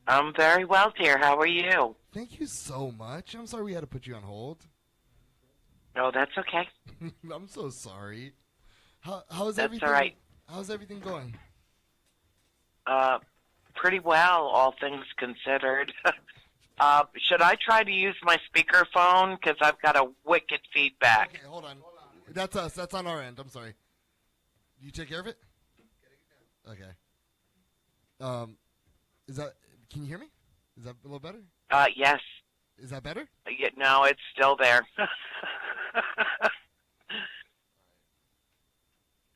I'm very well, dear. How are you? Thank you so much. I'm sorry we had to put you on hold. Oh, that's okay. I'm so sorry. How's That's all right. everything? How's everything going? Uh, Pretty well, all things considered. Should I try to use my speakerphone? Because I've got a wicked feedback. Okay, hold on. That's us. That's on our end. I'm sorry. You take care of it. Okay. Um, is that? Can you hear me? Is that a little better? Yes. Is that better? Yeah, no, it's still there.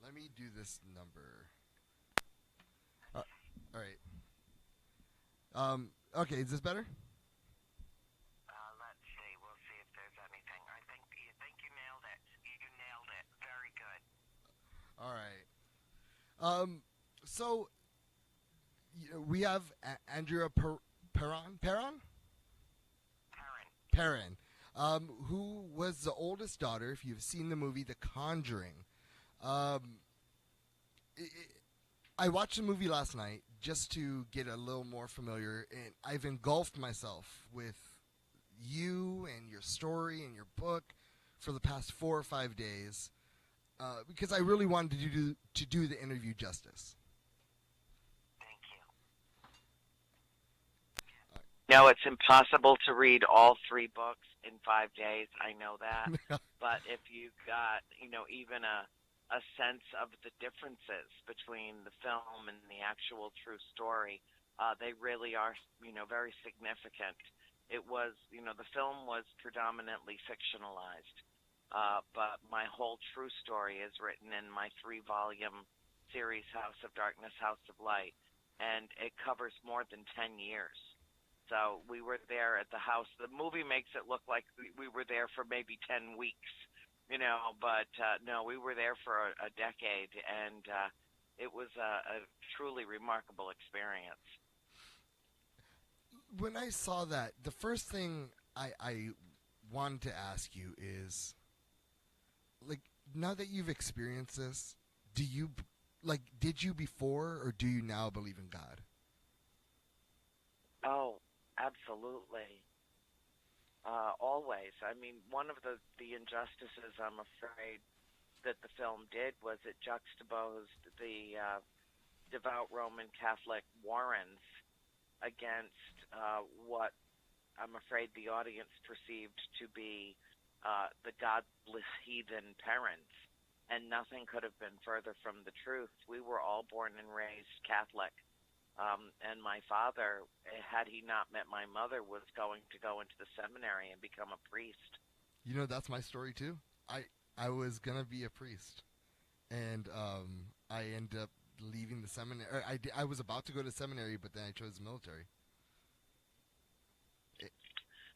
Let me do this number. All right. Okay. Is this better? Let's see. We'll see if there's anything. I think you nailed it. You nailed it. Very good. All right. So we have Andrea Perron. Perrin, who was the oldest daughter. If you've seen the movie The Conjuring, um, I watched the movie last night just to get a little more familiar, and I've engulfed myself with you and your story and your book for the past 4 or 5 days because I really wanted to do the interview justice. Thank you. No, it's impossible to read all three books in 5 days. I know that. But if you got, even a sense of the differences between the film and the actual true story, they really are, very significant. It was, the film was predominantly fictionalized, but my whole true story is written in my 3-volume series, House of Darkness, House of Light, and it covers more than 10 years. So we were there at the house. The movie makes it look like we were there for maybe 10 weeks, but no, we were there for a decade, and it was a truly remarkable experience. When I saw that, the first thing I wanted to ask you is, like, now that you've experienced this, did you before or do you now believe in God? Oh, absolutely. Always. I mean, one of the injustices I'm afraid that the film did was it juxtaposed the devout Roman Catholic Warrens against what I'm afraid the audience perceived to be the godless heathen parents. And nothing could have been further from the truth. We were all born and raised Catholic. And my father, had he not met my mother, was going to go into the seminary and become a priest. That's my story too. I was gonna be a priest, and I ended up leaving the seminary. I was about to go to seminary, but then I chose the military.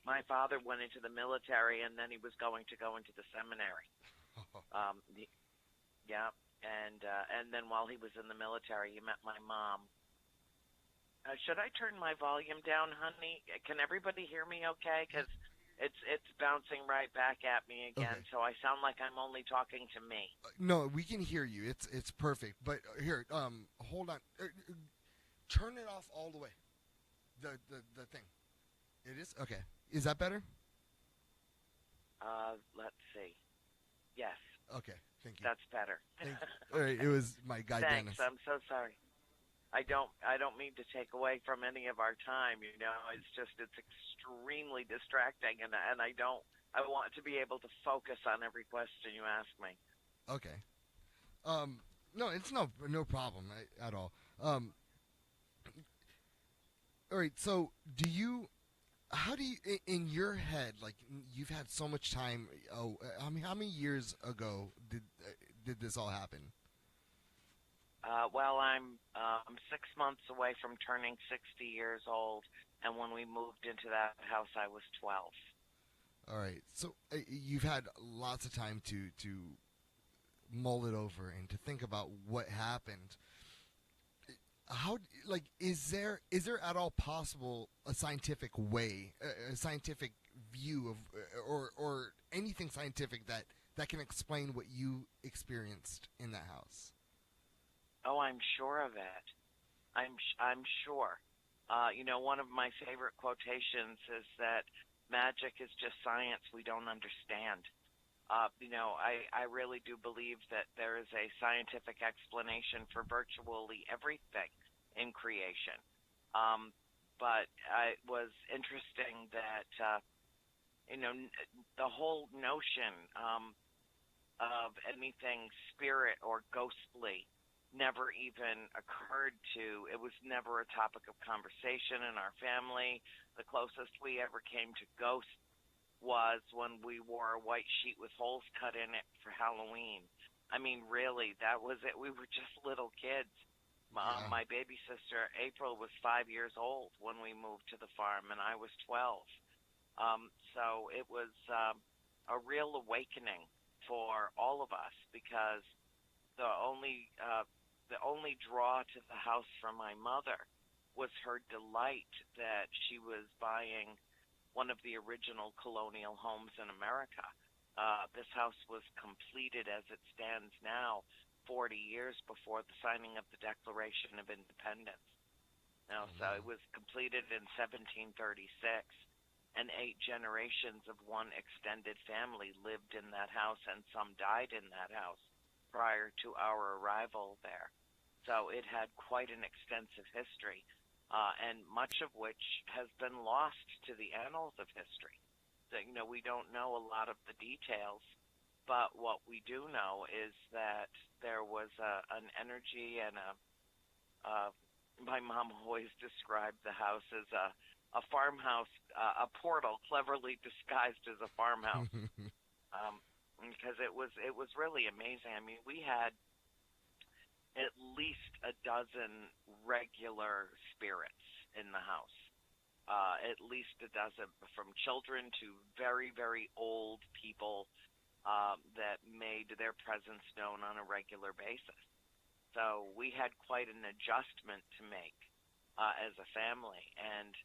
My father went into the military, and then he was going to go into the seminary. Um, yeah, and then while he was in the military, he met my mom. Should I turn my volume down, honey? Can everybody hear me okay? Because it's bouncing right back at me again, Okay. so I sound like I'm only talking to me. No, we can hear you. It's perfect. But here, hold on. Turn it off all the way. The thing. It is okay. Is that better? Let's see. Yes, Okay. Thank you. that's better. Thank you. All right. It was my guy Thanks. Dennis. I'm so sorry. I don't mean to take away from any of our time. It's extremely distracting, and I want to be able to focus on every question you ask me. Okay. No, it's no problem at all. All right. So, how do you, in your head, like you've had so much time? Oh, how many years ago did this all happen? Well, I'm 6 months away from turning 60 years old, and when we moved into that house, I was 12. All right. So you've had lots of time to mull it over and to think about what happened. How, like, is there at all possible a scientific way, a scientific view of, or anything scientific that can explain what you experienced in that house? Oh, I'm sure of it. I'm sure. One of my favorite quotations is that magic is just science we don't understand. I really do believe that there is a scientific explanation for virtually everything in creation. But it was interesting that, the whole notion of anything spirit or ghostly never even occurred to, it was never a topic of conversation in our family. The closest we ever came to ghosts was when we wore a white sheet with holes cut in it for Halloween. I mean, really, that was it. We were just little kids. Yeah. My baby sister, April, was 5 years old when we moved to the farm, and I was 12. So it was a real awakening for all of us because the only draw to the house from my mother was her delight that she was buying one of the original colonial homes in America. This house was completed as it stands now 40 years before the signing of the Declaration of Independence. So it was completed in 1736, and 8 generations of one extended family lived in that house, and some died in that house prior to our arrival there. So it had quite an extensive history, and much of which has been lost to the annals of history. So, we don't know a lot of the details, but what we do know is that there was an energy and my mom always described the house as a farmhouse, a portal cleverly disguised as a farmhouse, because it was really amazing. I mean, we had at least a dozen regular spirits in the house, at least a dozen, from children to very, very old people that made their presence known on a regular basis. So we had quite an adjustment to make as a family, and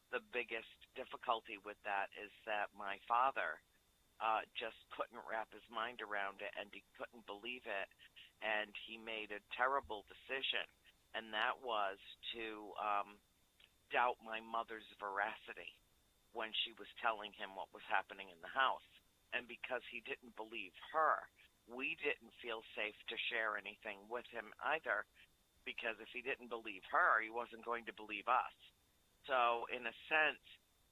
the biggest difficulty with that is that my father just couldn't wrap his mind around it, and he couldn't believe it, and he made a terrible decision, and that was to doubt my mother's veracity when she was telling him what was happening in the house. And because he didn't believe her, we didn't feel safe to share anything with him either, because if he didn't believe her, he wasn't going to believe us. So in a sense,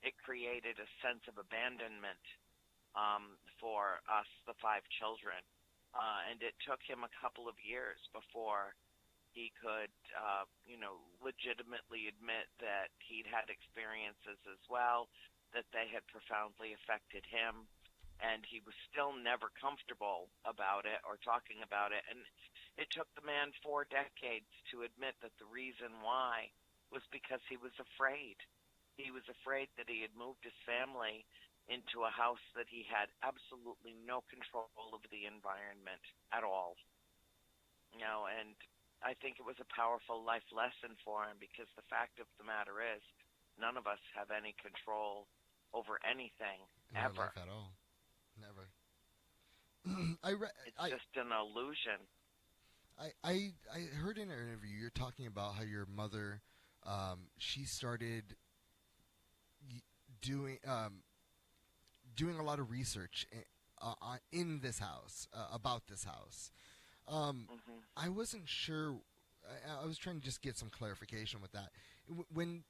it created a sense of abandonment for us, the 5 children. And it took him a couple of years before he could, legitimately admit that he'd had experiences as well, that they had profoundly affected him. And he was still never comfortable about it or talking about it. And it took the man 4 decades to admit that the reason why was because he was afraid. He was afraid that he had moved his family into a house that he had absolutely no control over the environment at all. And I think it was a powerful life lesson for him, because the fact of the matter is none of us have any control over anything In ever. our life at all. Never. It's just an illusion. I heard in an interview you're talking about how your mother, she started doing a lot of research in this house, about this house. I wasn't sure. I was trying to just get some clarification with that. When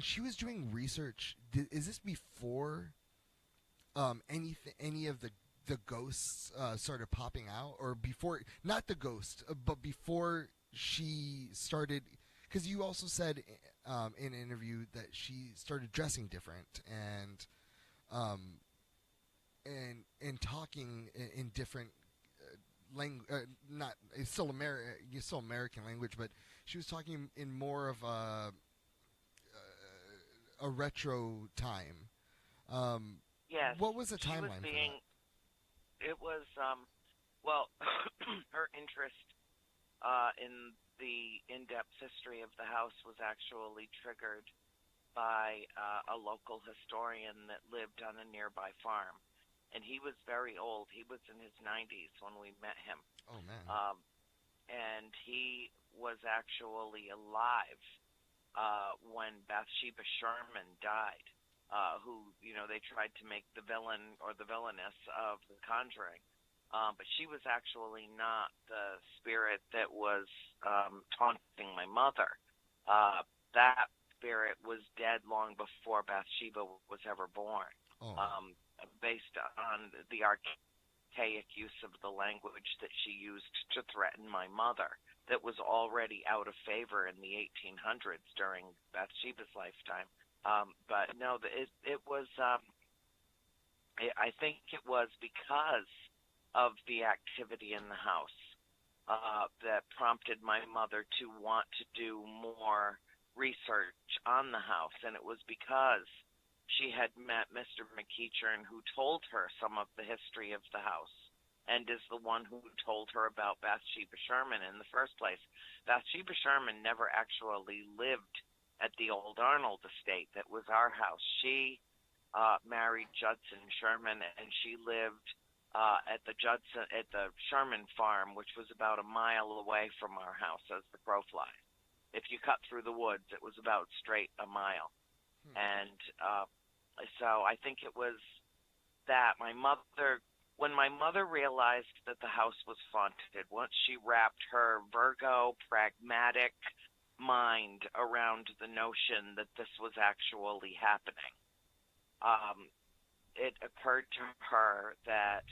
she was doing research, is this before any of the ghosts started popping out, or before? Not the ghost, but before she started. Because you also said in an interview that she started dressing different and talking in different language. Not it's still American language, but she was talking in more of a retro time. Yes. What was the timeline for that? It was, her interest in the in-depth history of the house was actually triggered by a local historian that lived on a nearby farm. And he was very old. He was in his 90s when we met him. Oh, man. And he was actually alive when Bathsheba Sherman died, who, they tried to make the villain or the villainess of The Conjuring. But she was actually not the spirit that was taunting my mother. That spirit was dead long before Bathsheba was ever born, Oh. based on the archaic use of the language that she used to threaten my mother that was already out of favor in the 1800s during Bathsheba's lifetime. But no, it was, I think it was because of the activity in the house that prompted my mother to want to do more research on the house. And it was because she had met Mr. McEachern, who told her some of the history of the house and is the one who told her about Bathsheba Sherman in the first place. Bathsheba Sherman never actually lived at the old Arnold estate that was our house. She married Judson Sherman, and she lived at the Sherman farm, which was about a mile away from our house as the crow flies. If you cut through the woods, it was about straight a mile. And so I think it was that when my mother realized that the house was haunted, once she wrapped her Virgo pragmatic mind around the notion that this was actually happening, it occurred to her that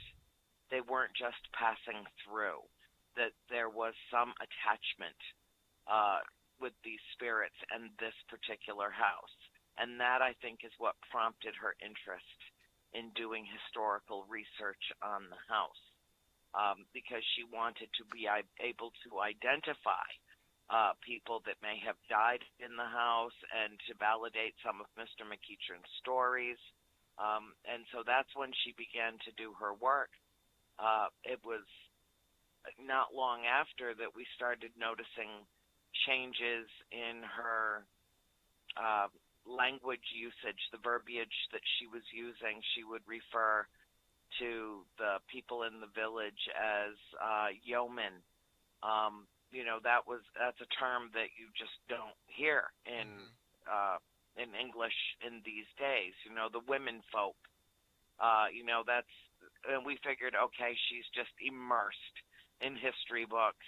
they weren't just passing through, that there was some attachment with these spirits and this particular house. And that, I think, is what prompted her interest in doing historical research on the house, because she wanted to be able to identify people that may have died in the house and to validate some of Mr. McEachern's stories. And so that's when she began to do her work. It was not long after that we started noticing changes in her language usage, the verbiage that she was using. She would refer to the people in the village as yeomen. That's a term that you just don't hear in English in these days. The women folk. And we figured, okay, she's just immersed in history books,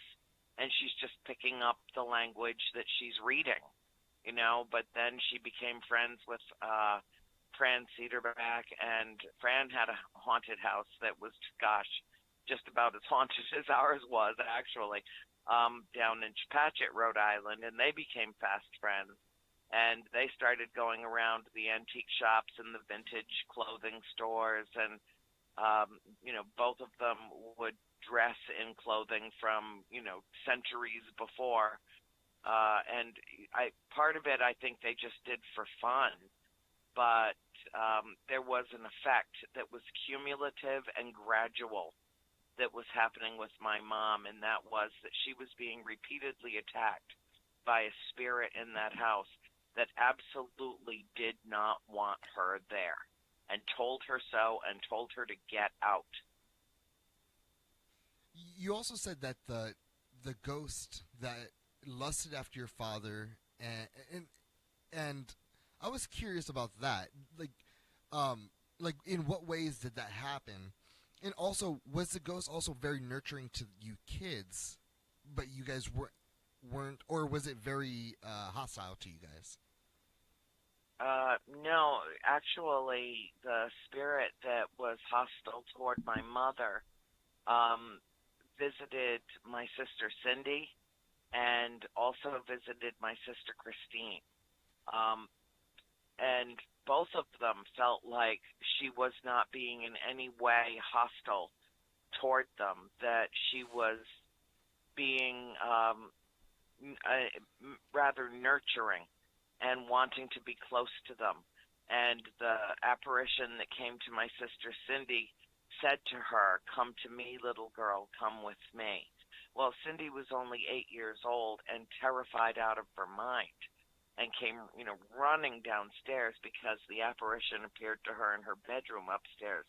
and she's just picking up the language that she's reading. But then she became friends with Fran Cedarback, and Fran had a haunted house that was, just about as haunted as ours was, actually, down in Chepachet, Rhode Island, and they became fast friends. And they started going around the antique shops and the vintage clothing stores, and, both of them would dress in clothing from, centuries before. And part of it, I think they just did for fun, but there was an effect that was cumulative and gradual that was happening with my mom, and that was that she was being repeatedly attacked by a spirit in that house that absolutely did not want her there, and told her so, and told her to get out. You also said that the ghost that lusted after your father, and I was curious about that. Like in what ways did that happen? And also, was the ghost also very nurturing to you kids, but you guys weren't, or was it very hostile to you guys? No, actually, the spirit that was hostile toward my mother visited my sister Cindy, and also visited my sister Christine. And both of them felt like she was not being in any way hostile toward them, that she was being rather nurturing and wanting to be close to them. And the apparition that came to my sister Cindy said to her, "Come to me, little girl, come with me." Well, Cindy was only 8 years old and terrified out of her mind, and came, running downstairs because the apparition appeared to her in her bedroom upstairs.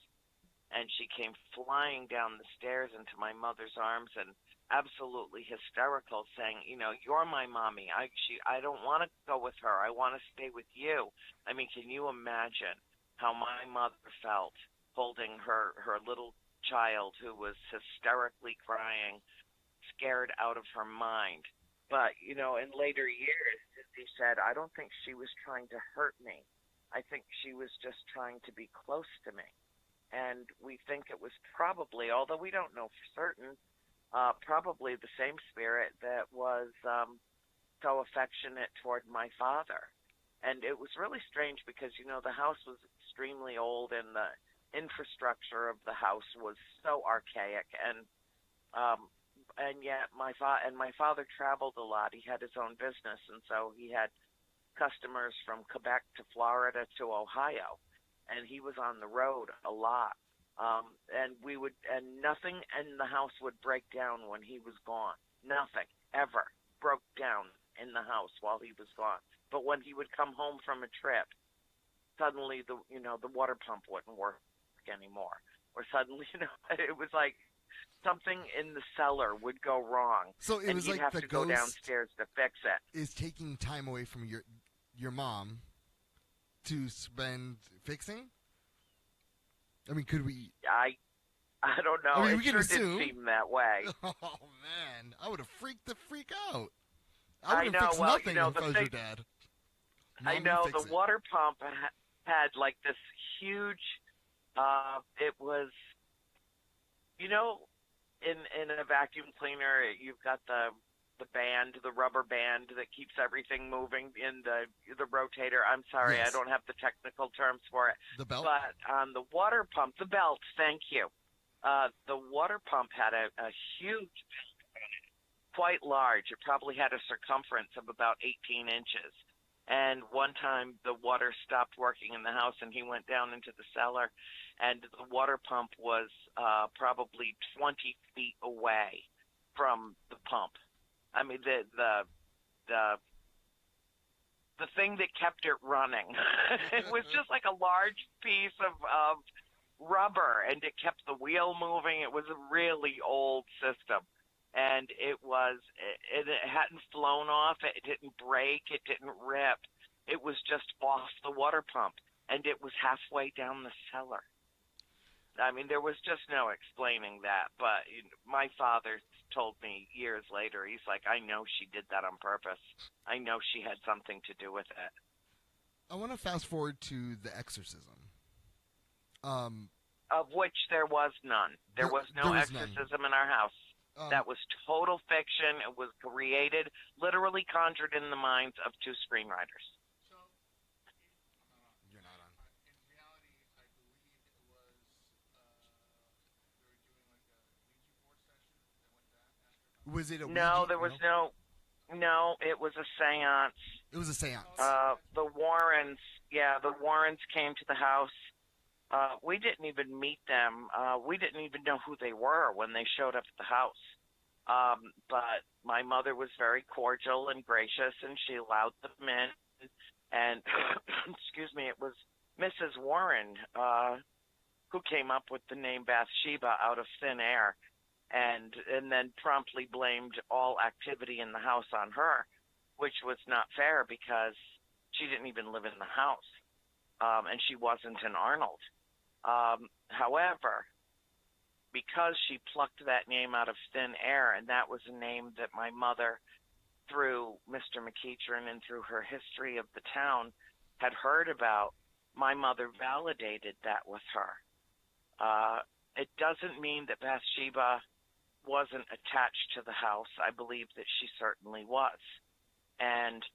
And she came flying down the stairs into my mother's arms and absolutely hysterical, saying, you're my mommy. I don't want to go with her. I want to stay with you. I mean, can you imagine how my mother felt holding her little child who was hysterically crying, scared out of her mind? But, in later years, he said, I don't think she was trying to hurt me. I think she was just trying to be close to me. And we think it was probably, although we don't know for certain, probably the same spirit that was so affectionate toward my father. And it was really strange because, the house was extremely old and the infrastructure of the house was so archaic. And yet my father traveled a lot. He had his own business, and so he had customers from Quebec to Florida to Ohio, and he was on the road a lot. And nothing in the house would break down when he was gone. Nothing ever broke down in the house while he was gone. But when he would come home from a trip, suddenly the water pump wouldn't work anymore, or suddenly it was like something in the cellar would go wrong. So it and was he'd like have the to go ghost downstairs to fix it. is taking time away from your mom to spend fixing. I mean, could we? I don't know. I mean, it we can sure assume. did seem that way. Oh man, I would have freaked the freak out. I would know. have fixed Well, nothing if I was your dad. I know the water pump had like this huge. It was, in a vacuum cleaner, you've got the band, the rubber band that keeps everything moving in the rotator. I'm sorry, Yes. I don't have the technical terms for it. The belt? But on the water pump, the belt, thank you. The water pump had a huge belt on it, quite large. It probably had a circumference of about 18 inches. And one time the water stopped working in the house, and he went down into the cellar, and the water pump was probably 20 feet away from the pump. I mean, the thing that kept it running, it was just like a large piece of rubber, and it kept the wheel moving. It was a really old system. And it hadn't flown off. It didn't break. It didn't rip. It was just off the water pump, and it was halfway down the cellar. I mean, there was just no explaining that. But my father told me years later, he's like, I know she did that on purpose. I know she had something to do with it. I want to fast forward to the exorcism. Of which there was none. There was no exorcism in our house. That was total fiction. It was created, literally conjured in the minds of two screenwriters. So, you're not on. In reality, I believe it was they were doing like a Ouija board session that went back after. Was it a Ouija? No, there was no. It was a seance. It was a seance. The Warrens came to the house. We didn't even meet them. We didn't even know who they were when they showed up at the house. But my mother was very cordial and gracious, and she allowed them in. And, excuse me, it was Mrs. Warren who came up with the name Bathsheba out of thin air, and then promptly blamed all activity in the house on her, which was not fair because she didn't even live in the house, and she wasn't in Arnold. However, because she plucked that name out of thin air, and that was a name that my mother, through Mr. McEachern and through her history of the town, had heard about, my mother validated that with her. It doesn't mean that Bathsheba wasn't attached to the house. I believe that she certainly was. And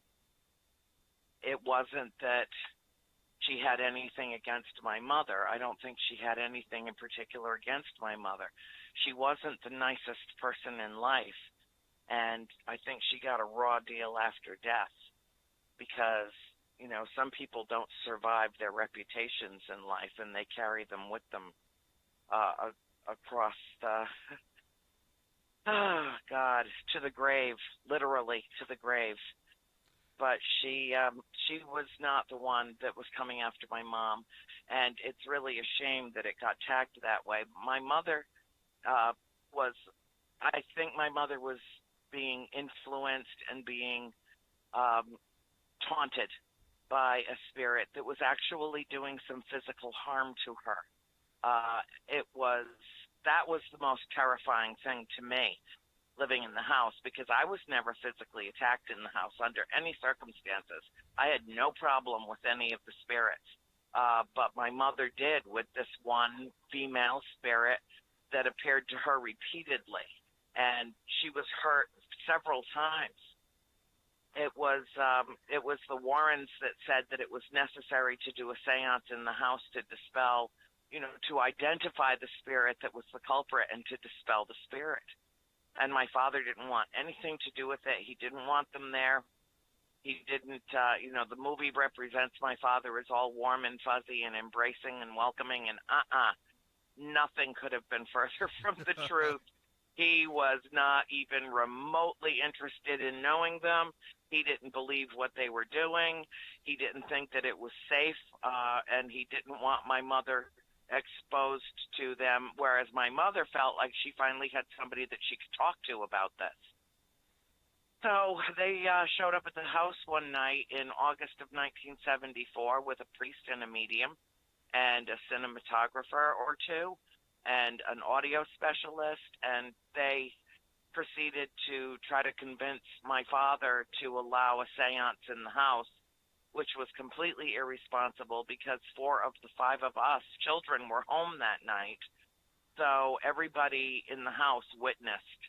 it wasn't that she had anything against my mother. I don't think she had anything in particular against my mother. She wasn't the nicest person in life, and I think she got a raw deal after death because, some people don't survive their reputations in life, and they carry them with them across the, to the grave, literally to the grave. But she was not the one that was coming after my mom, and it's really a shame that it got tagged that way. My mother was I think my mother was being influenced and being um, taunted by a spirit that was actually doing some physical harm to her. It was that was the most terrifying thing to me living in the house because I was never physically attacked in the house under any circumstances. I had no problem with any of the spirits. But my mother did with this one female spirit that appeared to her repeatedly. And she was hurt several times. It was the Warrens that said that it was necessary to do a seance in the house to dispel, to identify the spirit that was the culprit and to dispel the spirit. And my father didn't want anything to do with it. He didn't want them there. He didn't, the movie represents my father as all warm and fuzzy and embracing and welcoming, and nothing could have been further from the truth. He was not even remotely interested in knowing them. He didn't believe what they were doing. He didn't think that it was safe, and he didn't want my mother exposed to them, whereas my mother felt like she finally had somebody that she could talk to about this. So they showed up at the house one night in August of 1974 with a priest and a medium and a cinematographer or two and an audio specialist, and they proceeded to try to convince my father to allow a seance in the house, which was completely irresponsible because 4 of the 5 of us children were home that night. So everybody in the house witnessed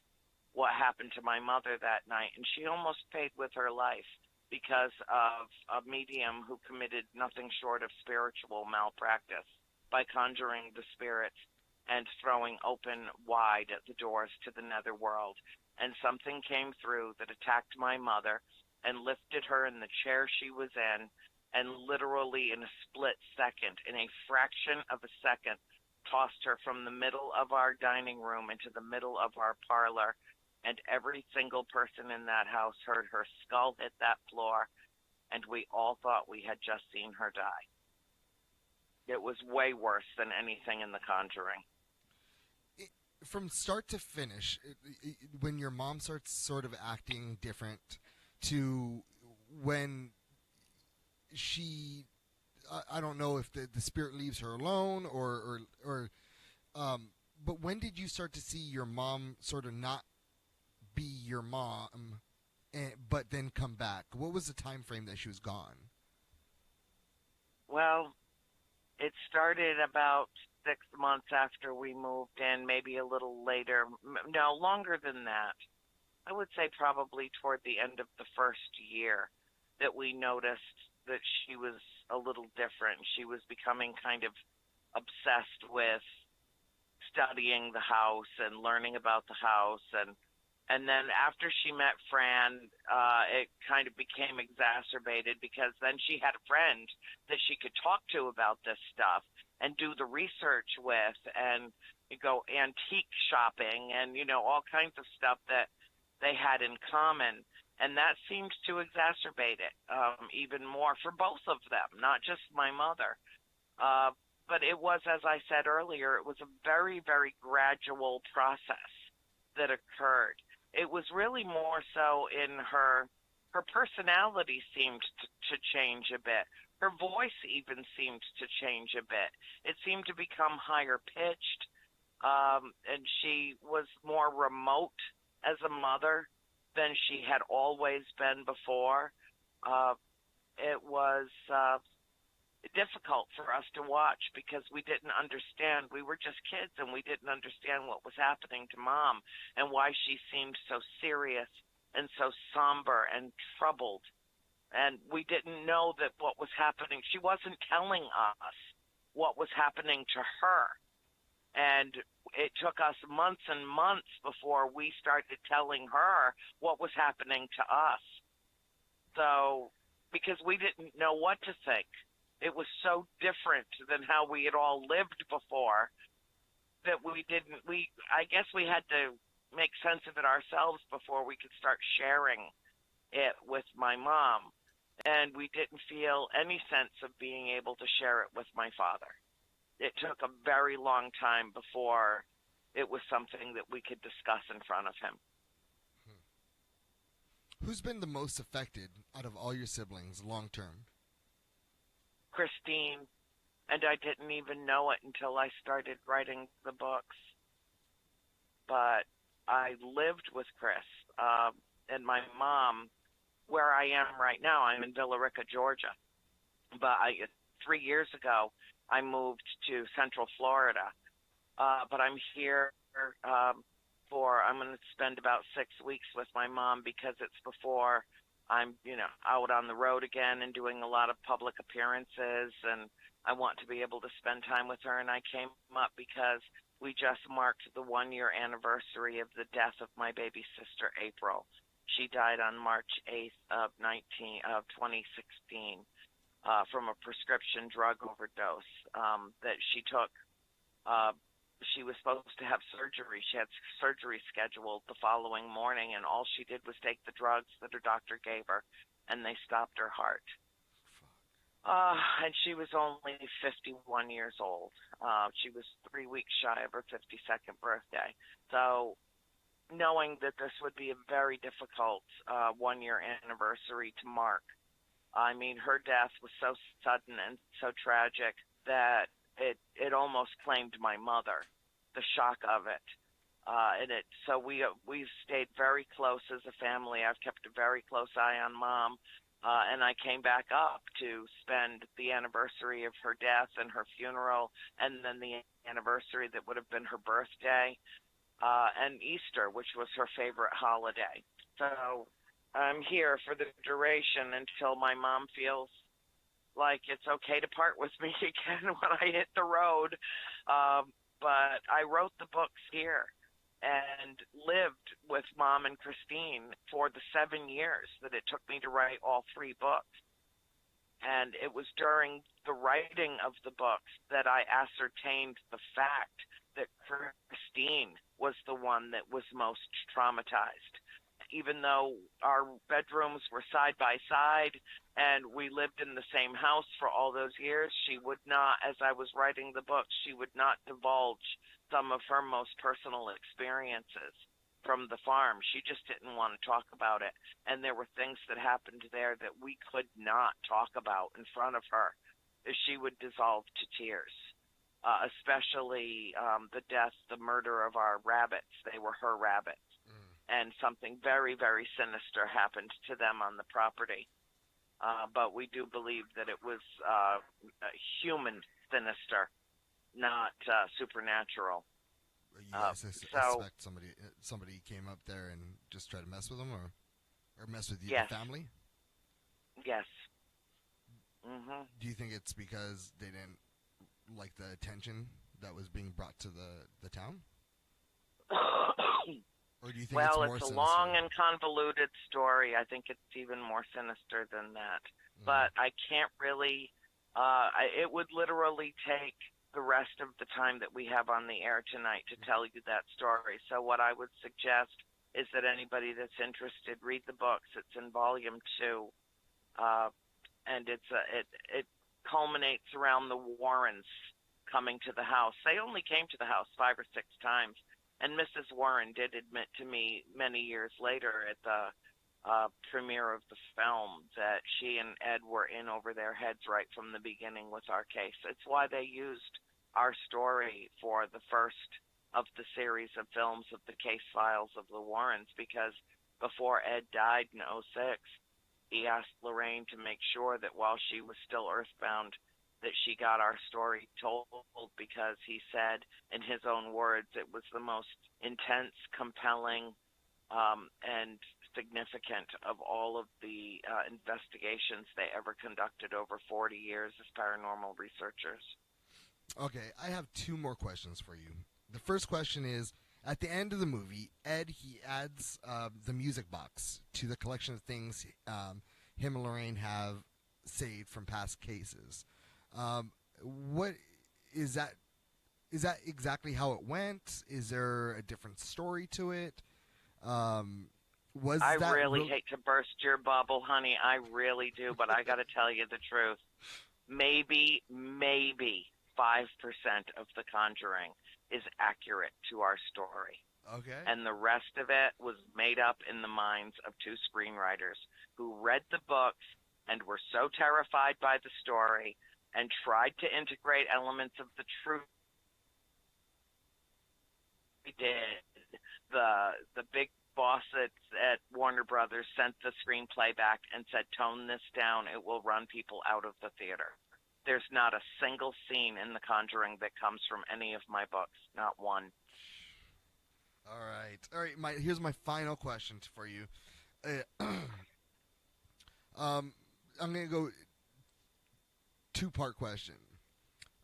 what happened to my mother that night, and she almost paid with her life because of a medium who committed nothing short of spiritual malpractice by conjuring the spirits and throwing open wide the doors to the netherworld. And something came through that attacked my mother and lifted her in the chair she was in, and literally in a split second, in a fraction of a second, tossed her from the middle of our dining room into the middle of our parlor, and every single person in that house heard her skull hit that floor, and we all thought we had just seen her die. It was way worse than anything in The Conjuring. From start to finish, when your mom starts sort of acting different to when she, I don't know if the spirit leaves her alone but when did you start to see your mom sort of not be your mom, but then come back? What was the time frame that she was gone? Well, it started about 6 months after we moved in, maybe a little later. No, longer than that. I would say probably toward the end of the first year that we noticed that she was a little different. She was becoming kind of obsessed with studying the house and learning about the house. And then after she met Fran, it kind of became exacerbated because then she had a friend that she could talk to about this stuff and do the research with and go antique shopping and, all kinds of stuff that they had in common. And that seemed to exacerbate it even more for both of them, not just my mother. But it was, as I said earlier, it was a very, very gradual process that occurred. It was really more so in her personality seemed to change a bit. Her voice even seemed to change a bit. It seemed to become higher pitched, and she was more remote as a mother than she had always been before. It was difficult for us to watch because we didn't understand. We were just kids, and we didn't understand what was happening to Mom and why she seemed so serious and so somber and troubled. And we didn't know that what was happening. She wasn't telling us what was happening to her. And it took us months and months before we started telling her what was happening to us. So, because we didn't know what to think. It was so different than how we had all lived before that I guess we had to make sense of it ourselves before we could start sharing it with my mom. And we didn't feel any sense of being able to share it with my father. It took a very long time before it was something that we could discuss in front of him. Who's been the most affected out of all your siblings long term? Christine, and I didn't even know it until I started writing the books. But I lived with Chris and my mom where I am right now. I'm in Villa Rica, Georgia. But 3 years ago, I moved to Central Florida. But I'm here I'm going to spend about 6 weeks with my mom because it's before I'm, out on the road again and doing a lot of public appearances, and I want to be able to spend time with her. And I came up because we just marked the 1-year anniversary of the death of my baby sister, April. She died on March 8th of 2016 from a prescription drug overdose that she took. She was supposed to have surgery. She had surgery scheduled the following morning, and all she did was take the drugs that her doctor gave her, and they stopped her heart. And she was only 51 years old. She was 3 weeks shy of her 52nd birthday. So knowing that this would be a very difficult 1-year anniversary to mark, I mean, her death was so sudden and so tragic that it almost claimed my mother, the shock of it. So we've stayed very close as a family. I've kept a very close eye on Mom, and I came back up to spend the anniversary of her death and her funeral, and then the anniversary that would have been her birthday, and Easter, which was her favorite holiday. So I'm here for the duration until my mom feels like it's okay to part with me again when I hit the road. But I wrote the books here and lived with Mom and Christine for the 7 years that it took me to write all 3 books. And it was during the writing of the books that I ascertained the fact that Christine was the one that was most traumatized. Even though our bedrooms were side by side and we lived in the same house for all those years, she would not, as I was writing the book, she would not divulge some of her most personal experiences from the farm. She just didn't want to talk about it. And there were things that happened there that we could not talk about in front of her. She would dissolve to tears, especially the murder of our rabbits. They were her rabbits. And something very, very sinister happened to them on the property. But we do believe that it was human sinister, not supernatural. You guys suspect somebody came up there and just tried to mess with them, or mess with you, yes. The family? Yes. Mm-hmm. Do you think it's because they didn't like the attention that was being brought to the town? Or do you think it's more a sinister? Long and convoluted story. I think it's even more sinister than that. But I can't really, it would literally take the rest of the time that we have on the air tonight to tell you that story. So what I would suggest is that anybody that's interested, read the books. It's in volume 2. And it culminates around the Warrens coming to the house. They only came to the house 5 or 6 times. And Mrs. Warren did admit to me many years later at the premiere of the film that she and Ed were in over their heads right from the beginning with our case. It's why they used our story for the first of the series of films of the case files of the Warrens, because before Ed died in 2006, he asked Lorraine to make sure that while she was still earthbound, that she got our story told, because he said, in his own words, it was the most intense, compelling, and significant of all of the investigations they ever conducted over 40 years as paranormal researchers. Okay, I have 2 more questions for you. The first question is, at the end of the movie, Ed, he adds the music box to the collection of things him and Lorraine have saved from past cases. What is that? Is that exactly how it went? Is there a different story to it? I really hate to burst your bubble, honey. I really do, but I got to tell you the truth. Maybe 5 5% of The Conjuring is accurate to our story. Okay. And the rest of it was made up in the minds of two screenwriters who read the books and were so terrified by the story and tried to integrate elements of the truth. We did. The big boss at Warner Brothers sent the screenplay back and said, tone this down, it will run people out of the theater. There's not a single scene in The Conjuring that comes from any of my books, not one. All right. Here's my final question for you. I'm gonna go two-part question.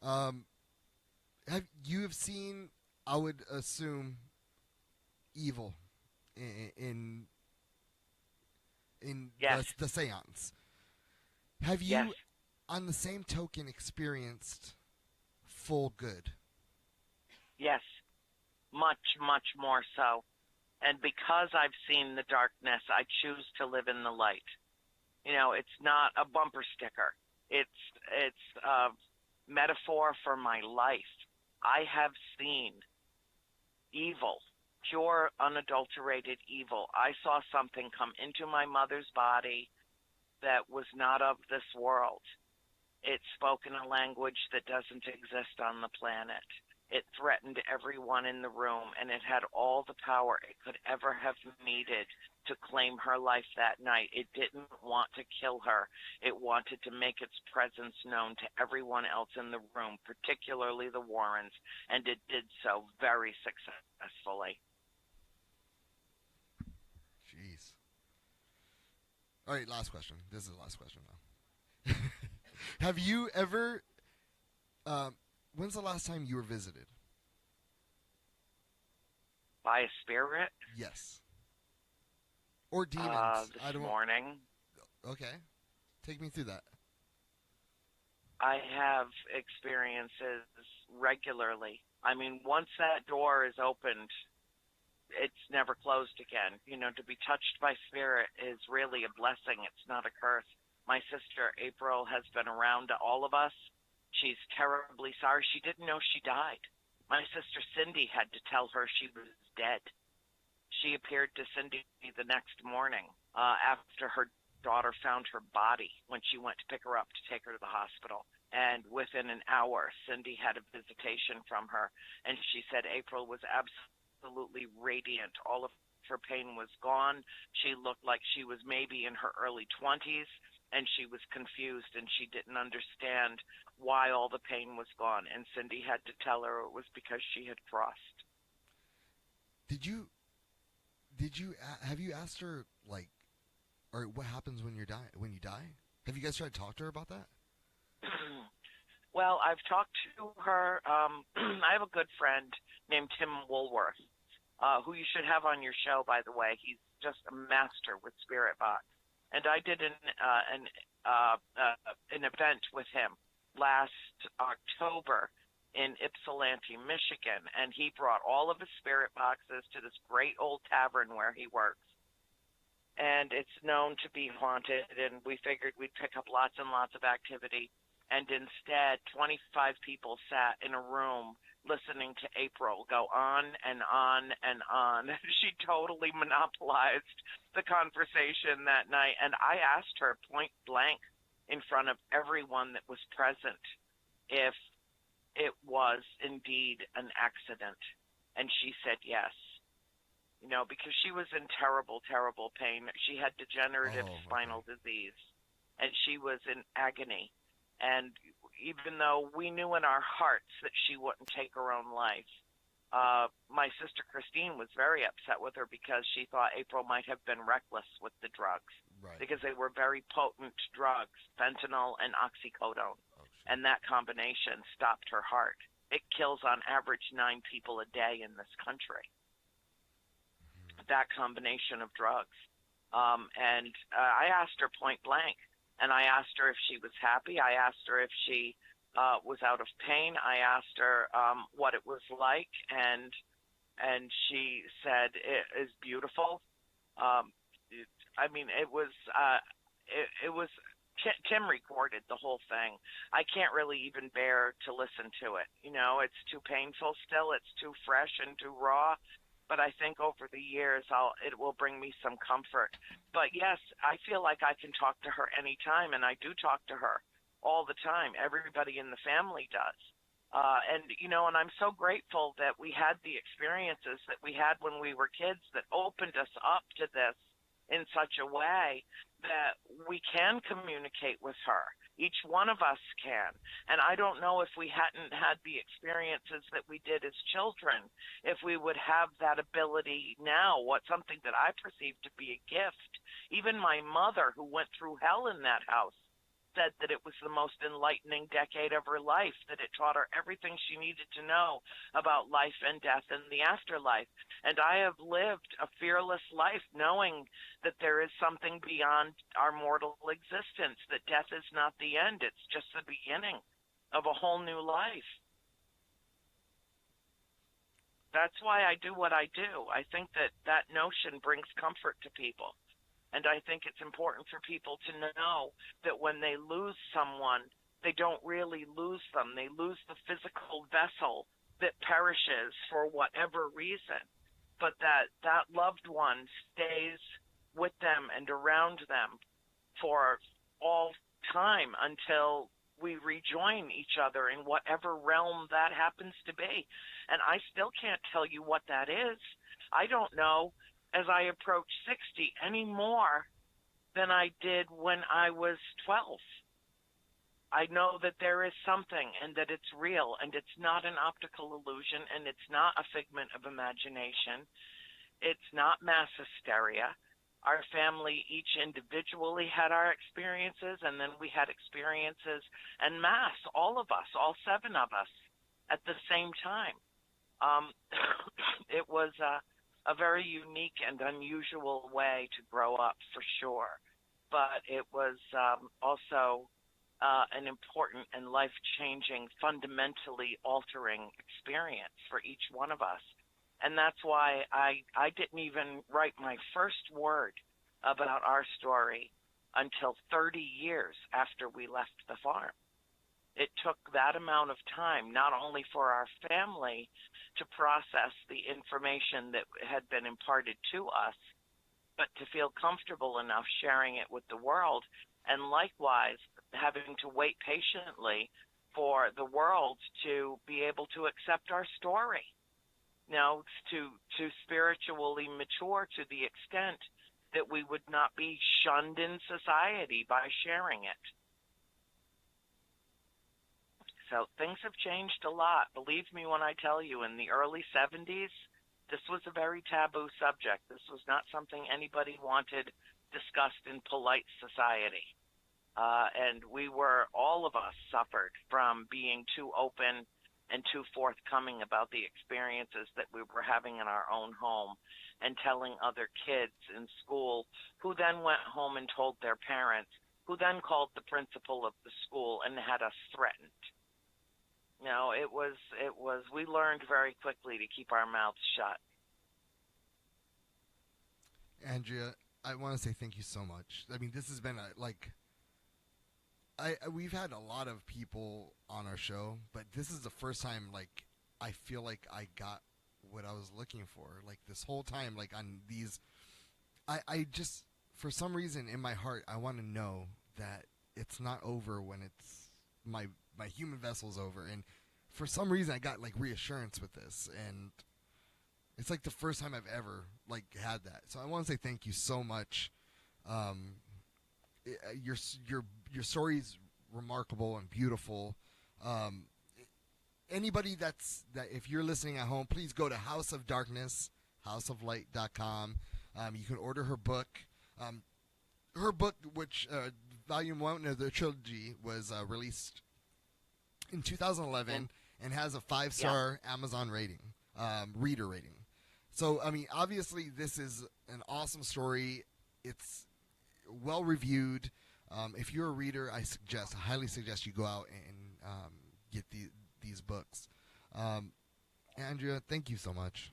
Have you seen? I would assume evil in Yes. the seance. Have you, Yes. on the same token, experienced full good? Yes, much, much more so. And because I've seen the darkness, I choose to live in the light. You know, it's not a bumper sticker. It's a metaphor for my life. I have seen evil, pure, unadulterated evil. I saw something come into my mother's body that was not of this world. It spoke in a language that doesn't exist on the planet. It threatened everyone in the room, and it had all the power it could ever have needed to claim her life that night. It didn't want to kill her. It wanted to make its presence known to everyone else in the room, particularly the Warrens, and it did so very successfully. Jeez. All right, last question. This is the last question now. Have you ever... when's the last time you were visited? By a spirit? Yes. Or demons? This morning. Okay. Take me through that. I have experiences regularly. I mean, once that door is opened, it's never closed again. You know, to be touched by spirit is really a blessing. It's not a curse. My sister, April, has been around all of us. She's terribly sorry. She didn't know she died. My sister Cindy had to tell her she was dead. She appeared to Cindy the next morning after her daughter found her body when she went to pick her up to take her to the hospital. And within an hour, Cindy had a visitation from her. And she said April was absolutely radiant. All of her pain was gone. She looked like she was maybe in her early 20s. And she was confused, and she didn't understand why all the pain was gone. And Cindy had to tell her it was because she had crossed. Have you asked her, like, or what happens when you die? Have you guys tried to talk to her about that? Well, I've talked to her. I have a good friend named Tim Woolworth, who you should have on your show, by the way. He's just a master with spirit box. And I did an event with him last October in Ypsilanti, Michigan, and he brought all of his spirit boxes to this great old tavern where he works. And it's known to be haunted, and we figured we'd pick up lots and lots of activity. And instead, 25 people sat in a room listening to April go on and on and on. She totally monopolized the conversation that night. And I asked her point blank in front of everyone that was present if it was indeed an accident. And she said yes. You know, because she was in terrible, terrible pain. She had degenerative spinal disease, and she was in agony. And even though we knew in our hearts that she wouldn't take her own life, my sister Christine was very upset with her because she thought April might have been reckless with the drugs. Right. Because they were very potent drugs, fentanyl and oxycodone. And that combination stopped her heart. It kills on average 9 people a day in this country. That combination of drugs. And I asked her point blank. And I asked her if she was happy. I asked her if she was out of pain. I asked her what it was like, and she said it is beautiful. I mean, it was Tim recorded the whole thing. I can't really even bear to listen to it. It's too painful still. It's too fresh and too raw. But I think over the years, it will bring me some comfort. But yes, I feel like I can talk to her anytime, and I do talk to her all the time. Everybody in the family does. And I'm so grateful that we had the experiences that we had when we were kids that opened us up to this in such a way that we can communicate with her. Each one of us can. And I don't know if we hadn't had the experiences that we did as children, if we would have that ability now, something that I perceive to be a gift. Even my mother, who went through hell in that house, said that it was the most enlightening decade of her life, that it taught her everything she needed to know about life and death and the afterlife. And I have lived a fearless life knowing that there is something beyond our mortal existence, that death is not the end. It's just the beginning of a whole new life. That's why I do what I do. I think that notion brings comfort to people. And I think it's important for people to know that when they lose someone, they don't really lose them. They lose the physical vessel that perishes for whatever reason, but that loved one stays with them and around them for all time until we rejoin each other in whatever realm that happens to be. And I still can't tell you what that is. I don't know as I approach 60 any more than I did when I was 12. I know that there is something and that it's real and it's not an optical illusion and it's not a figment of imagination. It's not mass hysteria. Our family each individually had our experiences, and then we had experiences en masse, all of us, all 7 of us at the same time. It was a very unique and unusual way to grow up, for sure. But it was also an important and life-changing, fundamentally altering experience for each one of us. And that's why I didn't even write my first word about our story until 30 years after we left the farm. It took that amount of time, not only for our family to process the information that had been imparted to us, but to feel comfortable enough sharing it with the world, and likewise having to wait patiently for the world to be able to accept our story, to spiritually mature to the extent that we would not be shunned in society by sharing it. So things have changed a lot. Believe me when I tell you, in the early 70s, this was a very taboo subject. This was not something anybody wanted discussed in polite society. And all of us suffered from being too open and too forthcoming about the experiences that we were having in our own home and telling other kids in school, who then went home and told their parents, who then called the principal of the school and had us threatened. We learned very quickly to keep our mouths shut. Andrea, I want to say thank you so much. I mean, this has been we've had a lot of people on our show, but this is the first time, I feel like I got what I was looking for. This whole time, on these, I just, for some reason in my heart, I want to know that it's not over when it's my human vessel's over. And for some reason, I got reassurance with this, and it's the first time I've ever had that. So I want to say thank you so much. Your story's remarkable and beautiful. Anybody that if you're listening at home, please go to House of Darkness, houseoflight.com. You can order her book. Her book, which Volume 1 of the trilogy, was released in 2011 and has a 5-star Amazon rating, reader rating. So, I mean, obviously, this is an awesome story. It's well reviewed. If you're a reader, I highly suggest you go out and get these books. Andrea, thank you so much.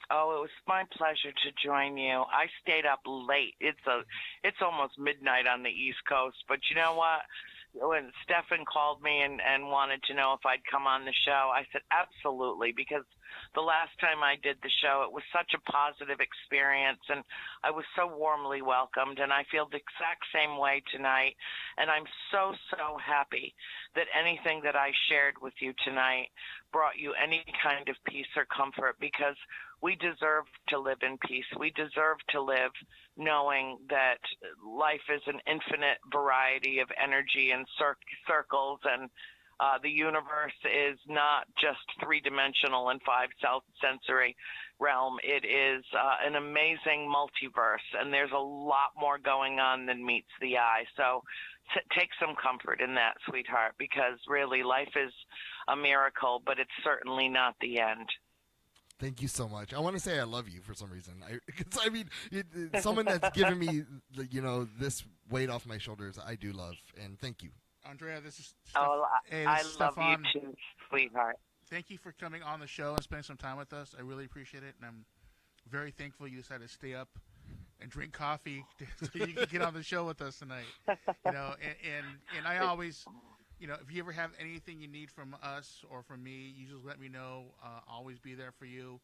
Oh, it was my pleasure to join you. I stayed up late. It's almost midnight on the East Coast, but you know what? When Stefan called me and wanted to know if I'd come on the show, I said absolutely, because the last time I did the show, it was such a positive experience, and I was so warmly welcomed, and I feel the exact same way tonight. And I'm so, so happy that anything that I shared with you tonight brought you any kind of peace or comfort, because we deserve to live in peace. We deserve to live knowing that life is an infinite variety of energy and circles, and the universe is not just three-dimensional and five-sensory realm. It is an amazing multiverse, and there's a lot more going on than meets the eye. So take some comfort in that, sweetheart, because really life is a miracle, but it's certainly not the end. Thank you so much. I want to say I love you for some reason. Someone that's given me, this weight off my shoulders, I do love, and thank you. Andrea, this is I love you too, sweetheart. Thank you for coming on the show and spending some time with us. I really appreciate it, and I'm very thankful you decided to stay up and drink coffee so you can get on the show with us tonight. And I always, if you ever have anything you need from us or from me, you just let me know. I'll always be there for you.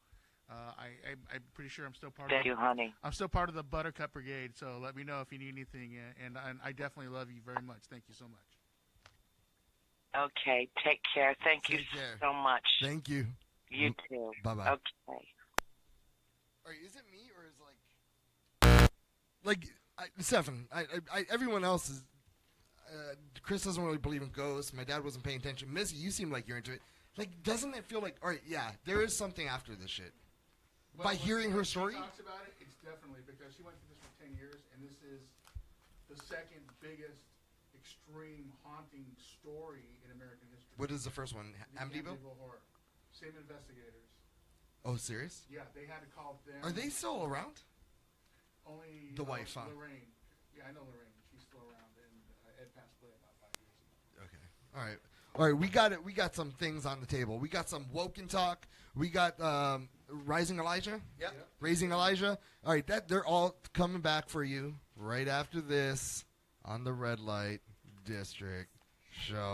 I'm pretty sure I'm still part Thank you, honey. I'm still part of the Buttercup Brigade, so let me know if you need anything. And I definitely love you very much. Thank you so much. Okay, take care. Thank you so much. Thank you. You too. Bye-bye. Okay. All right, is it me or is Stefan? Everyone else is. Chris doesn't really believe in ghosts. My dad wasn't paying attention. Missy, you seem like you're into it. Doesn't it feel like, all right, yeah, there is something after this shit? Well, by hearing her story? She talks about it, it's definitely, because she went through this for 10 years, and this is the second biggest extreme haunting story in American history. What is the first one? Amityville? Amityville Horror. Same investigators. Oh, serious? Yeah, they had to call them. Are they still around? Only the wife, huh? Lorraine. Yeah, I know Lorraine. She's still around, and Ed passed away about 5 years ago. Okay. All right. We got it. We got some things on the table. We got some Woken talk. We got Rising Elijah. Yep. Raising Elijah. All right. They're all coming back for you right after this on the Red Light District show.